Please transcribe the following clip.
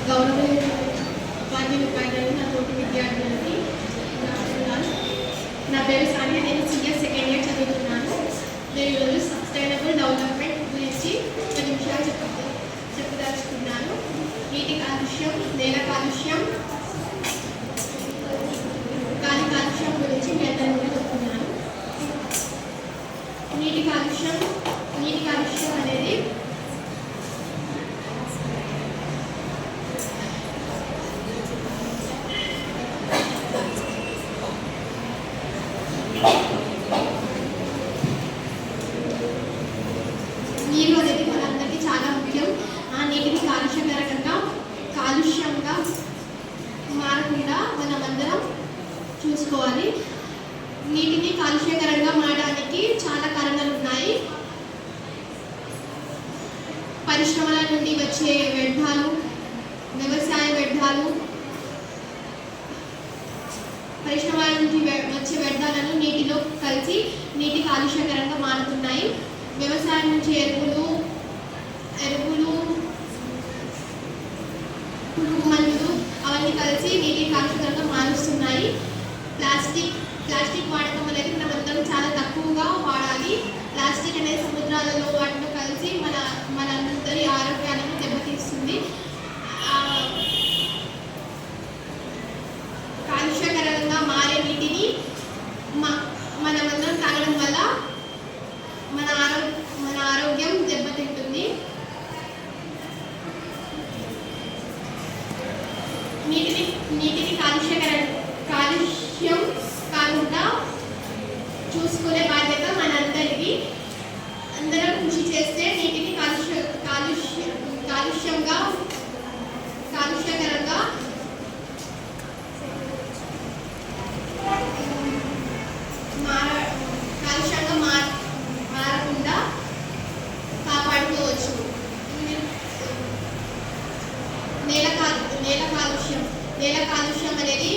గౌరవనీయ ఉపాధ్యాయులు నా తోటి విద్యార్థులకి నా పేరు సానియా. నేను సీఎస్ సెకండ్ ఇయర్ చదువుతున్నాను. నేను ఈరోజు సస్టైనబుల్ డెవలప్మెంట్ గురించి కొన్ని విషయాలు చెప్పదలుచుకున్నాను. నీటి కాలుష్యం, నేల కాలుష్యం, గాలి కాలుష్యం గురించి మీ అందరి చెప్తున్నాను. నీటి కాలుష్యం అనేది నీరు అనేది మనందరికీ చాలా ముఖ్యం. ఆ నీటిని కాలుష్యంగా మారకుండా మనమందరం చూసుకోవాలి. నీటిని కాలుష్యకరంగా మారడానికి చాలా కారణాలు ఉన్నాయి. పరిశ్రమల నుండి వచ్చే వ్యర్థాలు, వ్యవసాయ వ్యర్థాలు, పరిశ్రమల నుండి వచ్చే వ్యర్థాలను నీటిలో కలిసి నీటి కాలుష్యకరంగా మారుతున్నాయి. వ్యవసాయం నుంచి ఎరువులు, పురుగు మందులు అవన్నీ కలిసి నీటి కాలుష్యకరంగా మారుస్తున్నాయి. ప్లాస్టిక్ వాడకం అనేది మనమందరం చాలా తక్కువగా వాడాలి. ప్లాస్టిక్ అనేది సముద్రాలలో వాటితో కలిసి మనందరి ఆరోగ్యాలను దెబ్బతీస్తుంది. కాలుష్యకరంగా మారే నీటిని మనమందరం తాగడం వల్ల మన ఆరోగ్యం దెబ్బతింటుంది. నీటిని కాలుష్యం కాకుండా చూసుకునే బాధ్యత మనందరిది. అందరం కృషి చేస్తే నీటిని కాలుష్యకరంగా మారకుండా కాపాడుకోవచ్చు. నేల కాలుష్యం అనేది